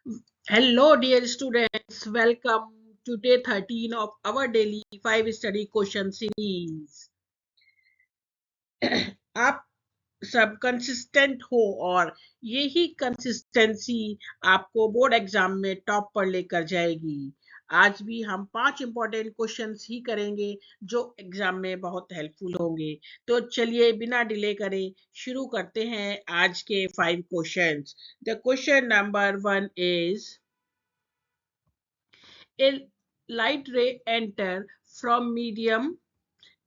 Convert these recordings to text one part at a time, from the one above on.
Hello, dear students. Welcome to day 13 of our daily 5 study question series. आप सब consistent हो और यही कंसिस्टेंसी आपको बोर्ड एग्जाम में टॉप पर लेकर जाएगी। आज भी हम 5 इंपॉर्टेंट क्वेश्चंस ही करेंगे जो एग्जाम में बहुत हेल्पफुल होंगे। तो चलिए बिना डिले करे शुरू करते हैं आज के 5 questions. The question number 1 is a light ray enter from medium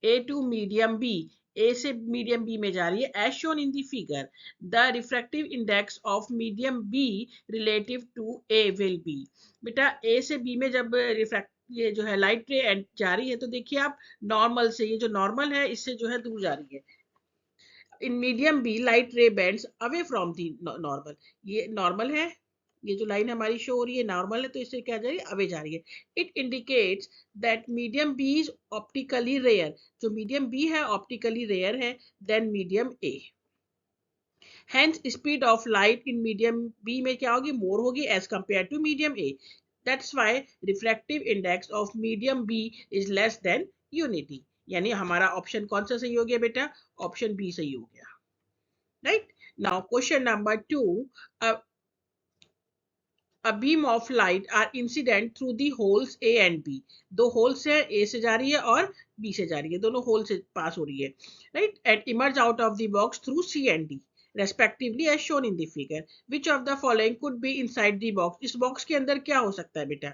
A to medium B. A से medium B में जा रही है as shown in the figure. The refractive index of medium B relative to A will be. बेटा A से B में जब refract ये जो है लाइट रे जा रही है तो देखिए आप नॉर्मल से ये जो नॉर्मल है इससे जो है दूर जा रही है। In medium B light ray bends away from the normal, ये नॉर्मल है, ये जो लाइन हमारी शो हो रही है नॉर्मल है तो इससे क्या जा रही है अवे जा रही है। It indicates that medium B is optically rare, जो मीडियम बी है ऑप्टिकली रेयर है than medium A. Hence speed of light in medium B में क्या होगी, मोर होगी as compared to medium A. That's why refractive index of medium B is less than unity. यानी हमारा option कौन सा सही हो गया बेटा, ऑप्शन बी सही हो गया। Right? Now, question number 2. A beam of light are incident through the holes A and B. दो holes है, A से जा रही है और B से जा रही है, दोनों holes से पास हो रही है, right? And emerge out of the box through C and D, respectively as shown in the figure. Which of the following could be inside the box? इस box के अंदर क्या हो सकता है बेटा?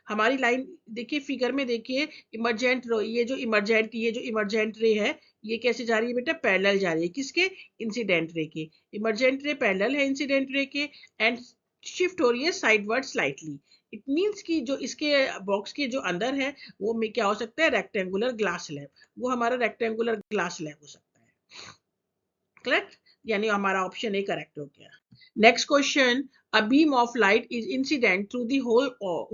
हमारी लाइन देखिए, फिगर में देखिए, इमरजेंट ये जो इमरजेंट रे है ये कैसे जा रही है बेटा, पैरेलल जा रही है किसके, इंसिडेंट रे के। इमरजेंट रे पैरेलल है इंसिडेंट रे के एंड शिफ्ट हो रही है साइडवर्ड स्लाइटली। इट मींस कि जो इसके बॉक्स के जो अंदर है वो में क्या हो सकता है, रेक्टेंगुलर ग्लास लैब, वो हमारा रेक्टेंगुलर ग्लास लैब हो सकता है। करेक्ट, यानी हमारा ऑप्शन ए करेक्ट हो गया। Next question, a beam of light is incident through the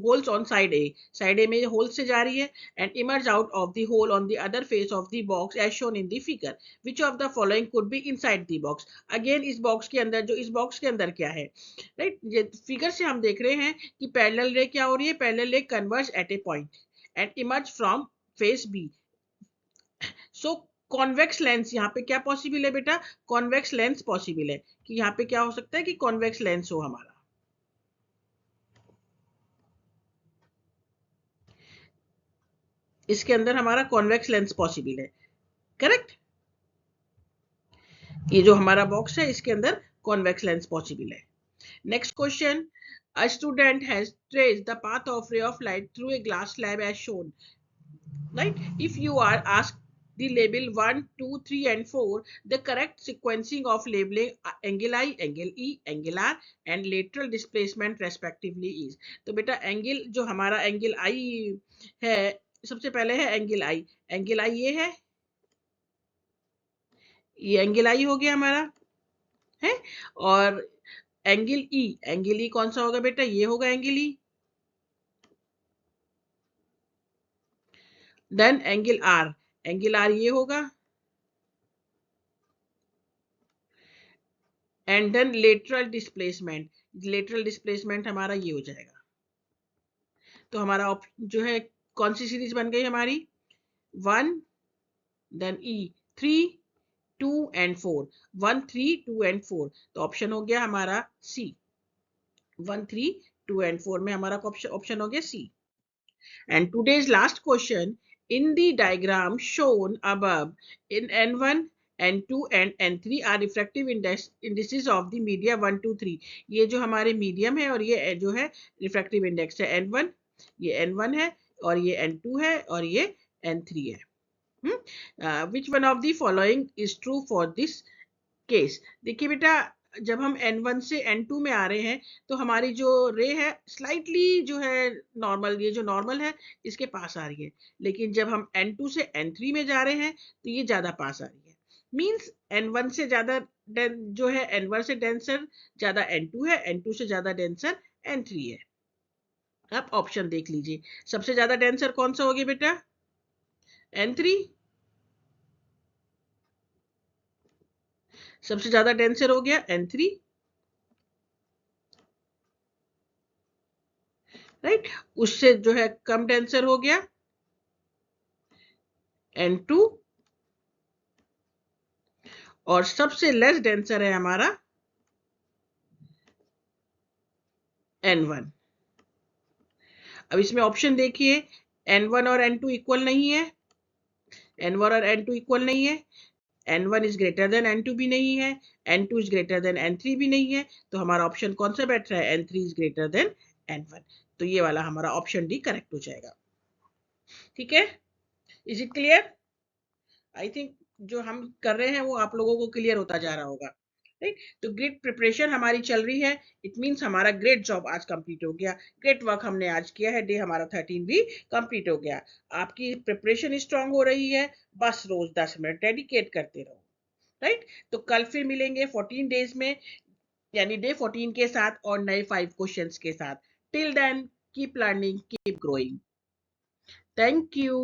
holes on side A. Side A में होल से जा रही है and emerge out of the hole on the other face of the box as shown in the figure. Which of the following could be inside the box. Again इस box के अंदर, जो इस बॉक्स के अंदर क्या है, राइट ये फिगर से हम देख रहे हैं कि पैरेलल रे क्या हो रही है, parallel ray converge at a point and emerge from face B. So convex lens यहाँ पे क्या पॉसिबल है बेटा, कॉन्वेक्स लेंस पॉसिबल है कि यहाँ पे क्या हो सकता है कि कॉन्वेक्स लेंस हो हमारा। इसके अंदर हमारा कॉन्वेक्स लेंस पॉसिबल है। करेक्ट, ये जो हमारा बॉक्स है इसके अंदर कॉन्वेक्स लेंस पॉसिबल है। Next question, a student has traced the path of ray of light through a glass slab as shown, right? If you are asked the label 1 2 3 and 4, the correct sequencing of labeling angle I, angle E, angle R and lateral displacement respectively is। तो बेटा angle जो हमारा angle I है, सबसे पहले है angle I। Angle I ये है, ये एंगल I हो गया हमारा है। और एंगल ई कौन सा होगा बेटा, ये होगा angle E. Then angle R ये होगा एंड देन लेटरल डिस्प्लेसमेंट हमारा ये हो जाएगा। तो हमारा जो है कौन सी सीरीज बन गई हमारी, 1 देन ई 3 2 एंड 4, 1 3 2 एंड 4। तो ऑप्शन हो गया हमारा सी, 1 3 2 एंड 4 में हमारा ऑप्शन हो गया C. And today's last question, in the diagram shown above, in N1 N2 and N3 are refractive indices of the media 1 2 3। ये जो हमारे मीडियम है और ये जो है रिफ्रैक्टिव इंडेक्स है N1, ये N1 है और ये N2 है और ये N3 है। Which one of the following is true for this case. देखिए बेटा, जब हम N1 से N2 में आ रहे हैं तो हमारी जो रे है स्लाइटली जो है नॉर्मल, ये जो नॉर्मल है इसके पास आ रही है। लेकिन जब हम N2 से N3 में जा रहे हैं तो ये ज्यादा पास आ रही है। मींस N1 से ज्यादा जो है N1 से डेंसर ज्यादा N2 है, N2 से ज्यादा डेंसर N3 है। आप ऑप्शन देख लीजिए, सबसे ज्यादा डेंसर कौन सा हो गया बेटा, N3। सबसे ज्यादा डेंसर हो गया N3। राइट, उससे जो है कम डेंसर हो गया N2, और सबसे लेस डेंसर है हमारा N1। अब इसमें ऑप्शन देखिए, N1 और N2 इक्वल नहीं है, N1 और N2 इक्वल नहीं है, N1 is greater than N2 भी नहीं है, N2 is greater than N3 भी नहीं है, तो हमारा ऑप्शन कौन सा बैठ रहा है, N3 is greater than N1। तो ये वाला हमारा ऑप्शन डी करेक्ट हो जाएगा। ठीक है, is it clear? I think जो हम कर रहे हैं वो आप लोगों को क्लियर होता जा रहा होगा, राइट। तो ग्रेट प्रिपरेशन हमारी चल रही है, इट मींस हमारा ग्रेट जॉब आज कंप्लीट हो गया, ग्रेट वर्क हमने आज किया है, डे हमारा 13 भी कंप्लीट हो गया। आपकी प्रिपरेशन स्ट्रांग हो रही है, बस रोज 10 मिनट डेडिकेट करते रहो, राइट। तो कल फिर मिलेंगे 14 डेज में, यानी डे 14 के साथ और नए 5 क्वेश्चंस के साथ। Till then keep learning, keep growing. Thank you.